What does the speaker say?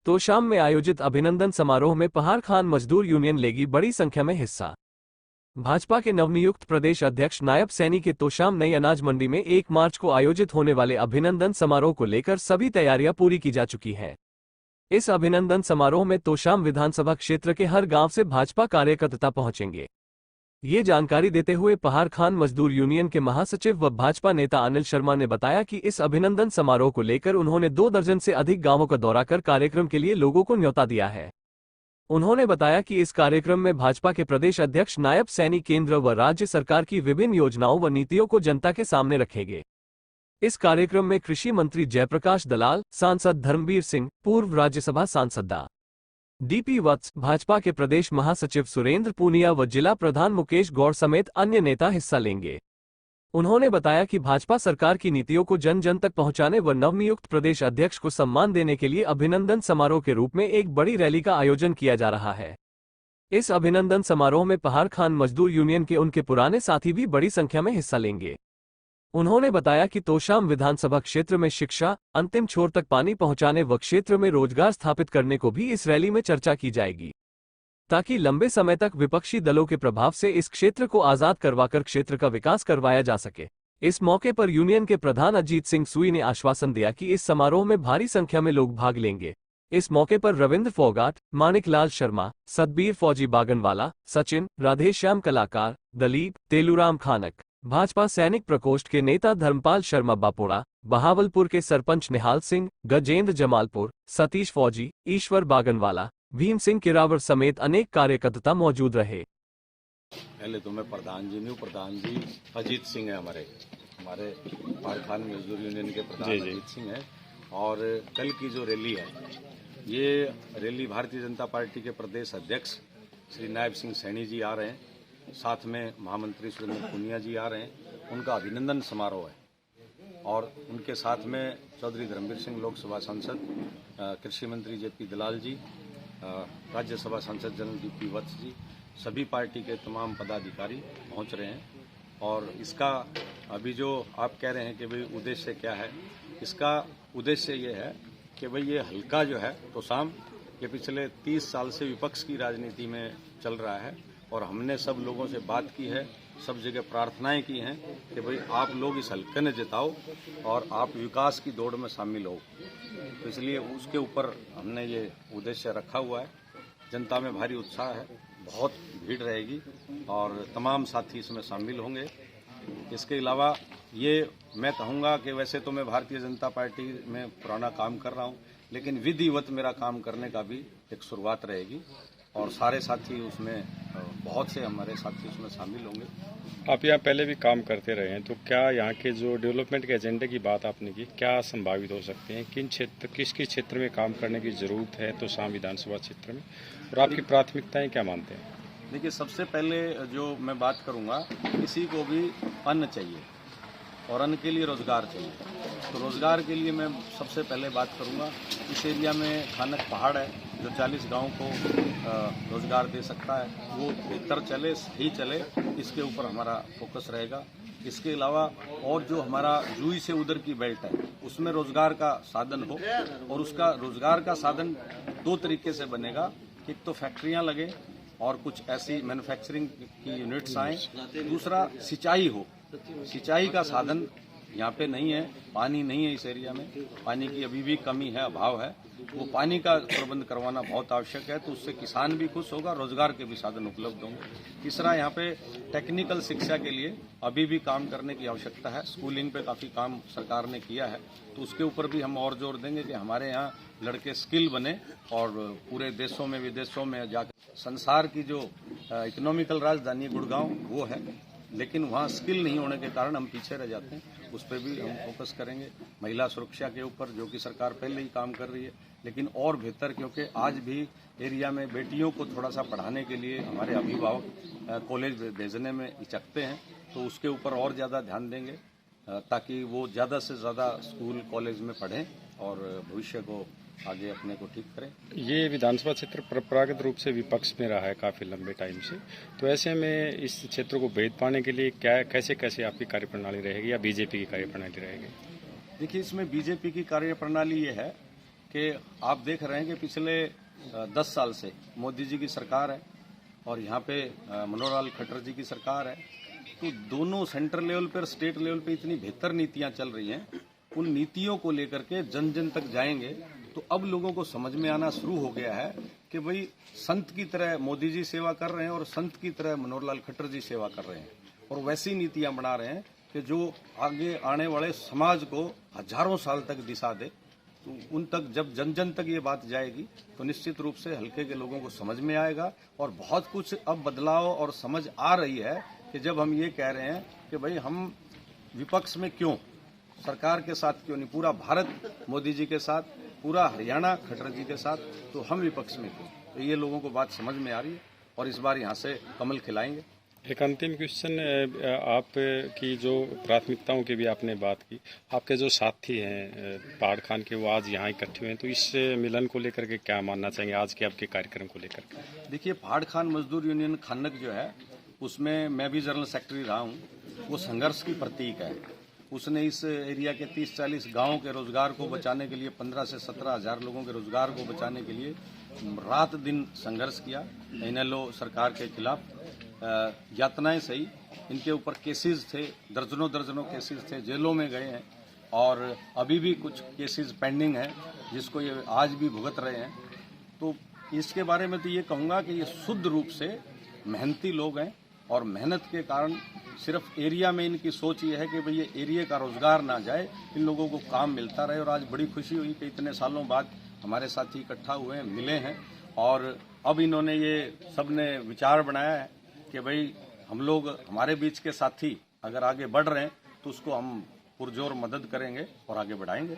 तोशाम में आयोजित अभिनंदन समारोह में पहाड़खान मजदूर यूनियन लेगी बड़ी संख्या में हिस्सा। भाजपा के नवनियुक्त प्रदेश अध्यक्ष नायब सैनी के तोशाम नई अनाज मंडी में 1 मार्च को आयोजित होने वाले अभिनंदन समारोह को लेकर सभी तैयारियां पूरी की जा चुकी हैं। इस अभिनंदन समारोह में तोशाम विधानसभा क्षेत्र के हर गांव से भाजपा कार्यकर्ता पहुंचेंगे। ये जानकारी देते हुए पहाड़खान मजदूर यूनियन के महासचिव व भाजपा नेता अनिल शर्मा ने बताया कि इस अभिनंदन समारोह को लेकर उन्होंने 2 दर्जन से अधिक गांवों का दौरा कर कार्यक्रम के लिए लोगों को न्योता दिया है। उन्होंने बताया कि इस कार्यक्रम में भाजपा के प्रदेश अध्यक्ष नायब सैनी केंद्र व राज्य सरकार की विभिन्न योजनाओं व नीतियों को जनता के सामने रखेंगे। इस कार्यक्रम में कृषि मंत्री जयप्रकाश दलाल, सांसद धर्मवीर सिंह, पूर्व राज्यसभा सांसद डा. डीपी वत्स, भाजपा के प्रदेश महासचिव सुरेंद्र पूनिया व जिला प्रधान मुकेश गौड़ समेत अन्य नेता हिस्सा लेंगे। उन्होंने बताया कि भाजपा सरकार की नीतियों को जन जन तक पहुंचाने व नवनियुक्त प्रदेश अध्यक्ष को सम्मान देने के लिए अभिनंदन समारोह के रूप में एक बड़ी रैली का आयोजन किया जा रहा है। इस अभिनंदन समारोह में पहाड़खान मजदूर यूनियन के उनके पुराने साथी भी बड़ी संख्या में हिस्सा लेंगे। उन्होंने बताया कि तोशाम विधानसभा क्षेत्र में शिक्षा, अंतिम छोर तक पानी पहुंचाने व क्षेत्र में रोजगार स्थापित करने को भी इस रैली में चर्चा की जाएगी, ताकि लंबे समय तक विपक्षी दलों के प्रभाव से इस क्षेत्र को आजाद करवाकर क्षेत्र का विकास करवाया जा सके। इस मौके पर यूनियन के प्रधान अजीत सिंह सुई ने आश्वासन दिया कि इस समारोह में भारी संख्या में लोग भाग लेंगे। इस मौके पर रविंद्र फोगाट, मानिकलाल शर्मा, सतबीर फौजी बागनवाला, सचिन, राधेश्याम कलाकार, दलीप, तेलूराम खानक, भाजपा सैनिक प्रकोष्ठ के नेता धर्मपाल शर्मा बापोड़ा, बहावलपुर के सरपंच निहाल सिंह, गजेंद्र जमालपुर, सतीश फौजी, ईश्वर बागनवाला, भीम सिंह किरावर समेत अनेक कार्यकर्ता मौजूद रहे। पहले तो मैं प्रधान जी अजीत सिंह है, हमारे पहाड़खान मजदूर यूनियन के प्रधान अजीत सिंह है। और कल की जो रैली है, ये रैली भारतीय जनता पार्टी के प्रदेश अध्यक्ष श्री नायब सिंह सैनी जी आ रहे हैं, साथ में महामंत्री सुरेंद्र पूनिया जी आ रहे हैं। उनका अभिनंदन समारोह है और उनके साथ में चौधरी धर्मवीर सिंह लोकसभा सांसद, कृषि मंत्री जेपी दलाल जी, राज्यसभा सांसद जनरल डीपी वत्स जी, सभी पार्टी के तमाम पदाधिकारी पहुंच रहे हैं। और इसका अभी जो आप कह रहे हैं कि भाई उद्देश्य क्या है, इसका उद्देश्य ये है कि भाई ये हल्का जो है तोशाम ये पिछले 30 साल से विपक्ष की राजनीति में चल रहा है और हमने सब लोगों से बात की है, सब जगह प्रार्थनाएं की हैं कि भाई आप लोग इस हल्के ने जिताओ और आप विकास की दौड़ में शामिल हो। तो इसलिए उसके ऊपर हमने ये उद्देश्य रखा हुआ है। जनता में भारी उत्साह है, बहुत भीड़ रहेगी और तमाम साथी इसमें शामिल होंगे। इसके अलावा ये मैं कहूँगा कि वैसे तो मैं भारतीय जनता पार्टी में पुराना काम कर रहा हूँ, लेकिन विधिवत मेरा काम करने का भी एक शुरुआत रहेगी और सारे साथी उसमें, बहुत से हमारे साथी उसमें शामिल होंगे। आप यहाँ पहले भी काम करते रहे हैं, तो क्या यहाँ के जो डेवलपमेंट के एजेंडे की बात आपने की, क्या संभावित हो सकते हैं, किस क्षेत्र में काम करने की जरूरत है तोशाम विधानसभा क्षेत्र में, और आपकी प्राथमिकताएं क्या मानते हैं? देखिए, सबसे पहले जो मैं बात करूँगा, किसी को भी अन्न चाहिए और अन्न के लिए रोजगार चाहिए। तो रोजगार के लिए मैं सबसे पहले बात करूँगा, इस एरिया में खानक पहाड़ है जो 40 गांव को रोजगार दे सकता है, वो बेहतर चले, सही चले, इसके ऊपर हमारा फोकस रहेगा। इसके अलावा और जो हमारा जुई से उधर की बेल्ट है उसमें रोजगार का साधन हो, और उसका रोजगार का साधन 2 तरीके से बनेगा। एक तो फैक्ट्रियां लगे और कुछ ऐसी मैन्युफैक्चरिंग की यूनिट्स आए, दूसरा सिंचाई हो। सिंचाई का साधन यहाँ पे नहीं है, पानी नहीं है इस एरिया में, पानी की अभी भी कमी है, अभाव है। वो पानी का प्रबंध करवाना बहुत आवश्यक है, तो उससे किसान भी खुश होगा, रोजगार के भी साधन उपलब्ध होंगे। तीसरा, यहाँ पे टेक्निकल शिक्षा के लिए अभी भी काम करने की आवश्यकता है। स्कूलिंग पे काफ़ी काम सरकार ने किया है, तो उसके ऊपर भी हम और जोर देंगे कि हमारे यहाँ लड़के स्किल बने और पूरे देशों में, विदेशों में जाकर, संसार की जो इकोनॉमिकल राजधानी गुड़गांव वो है, लेकिन वहाँ स्किल नहीं होने के कारण हम पीछे रह जाते हैं। उस पर भी हम फोकस करेंगे। महिला सुरक्षा के ऊपर, जो कि सरकार पहले ही काम कर रही है, लेकिन और बेहतर, क्योंकि आज भी एरिया में बेटियों को थोड़ा सा पढ़ाने के लिए हमारे अभिभावक कॉलेज भेजने में हिचकते हैं, तो उसके ऊपर और ज़्यादा ध्यान देंगे ताकि वो ज़्यादा से ज़्यादा स्कूल कॉलेज में पढ़ें और भविष्य को आगे अपने को ठीक करें। ये विधानसभा क्षेत्र परंपरागत रूप से विपक्ष में रहा है काफी लंबे टाइम से, तो ऐसे में इस क्षेत्र को भेद पाने के लिए क्या, कैसे आपकी कार्यप्रणाली रहेगी या बीजेपी की कार्यप्रणाली रहेगी? देखिए, इसमें बीजेपी की कार्यप्रणाली ये है कि आप देख रहे हैं कि पिछले 10 साल से मोदी जी की सरकार है और यहाँ पे मनोहर लाल खट्टर जी की सरकार है, तो दोनों सेंट्रल लेवल पर स्टेट लेवल पे इतनी बेहतर नीतियां चल रही हैं। उन नीतियों को लेकर के जन जन तक जाएंगे तो अब लोगों को समझ में आना शुरू हो गया है कि भाई संत की तरह मोदी जी सेवा कर रहे हैं और संत की तरह मनोहर लाल खट्टर जी सेवा कर रहे हैं और वैसी नीतियां बना रहे हैं कि जो आगे आने वाले समाज को हजारों साल तक दिशा दे। तो उन तक जब जन जन तक ये बात जाएगी तो निश्चित रूप से हल्के के लोगों को समझ में आएगा और बहुत कुछ अब बदलाव और समझ आ रही है कि जब हम ये कह रहे हैं कि भाई हम विपक्ष में क्यों, सरकार के साथ क्यों नहीं, पूरा भारत मोदी जी के साथ, पूरा हरियाणा खट्टर जी के साथ, तो हम विपक्ष में क्यों। तो ये लोगों को बात समझ में आ रही है और इस बार यहाँ से कमल खिलाएंगे। एक अंतिम क्वेश्चन, आपकी जो प्राथमिकताओं की भी आपने बात की, आपके जो साथी हैं पहाड़ खान के, वो आज यहाँ इकट्ठे हुए हैं, तो इस मिलन को लेकर के क्या मानना चाहेंगे आज के आपके कार्यक्रम को लेकर के? देखिए, पहाड़ खान मजदूर यूनियन खानक जो है उसमें मैं भी जनरल सेक्रेटरी रहा हूँ, वो संघर्ष की प्रतीक है। उसने इस एरिया के 30-40 गाँव के रोजगार को बचाने के लिए, 15 से 17 हजार लोगों के रोजगार को बचाने के लिए रात दिन संघर्ष किया। इनेलो सरकार के खिलाफ यातनाएं सही, इनके ऊपर केसेस थे, दर्जनों केसेस थे, जेलों में गए हैं और अभी भी कुछ केसेस पेंडिंग हैं जिसको ये आज भी भुगत रहे हैं। तो इसके बारे में तो ये कहूँगा कि ये शुद्ध रूप से मेहनती लोग हैं और मेहनत के कारण सिर्फ एरिया में इनकी सोच ये है कि भाई ये एरिया का रोजगार ना जाए, इन लोगों को काम मिलता रहे। और आज बड़ी खुशी हुई कि इतने सालों बाद हमारे साथी इकट्ठा हुए हैं, मिले हैं और अब इन्होंने ये सब ने विचार बनाया है कि भाई हम लोग, हमारे बीच के साथी अगर आगे बढ़ रहे हैं तो उसको हम पुरजोर मदद करेंगे और आगे बढ़ाएंगे।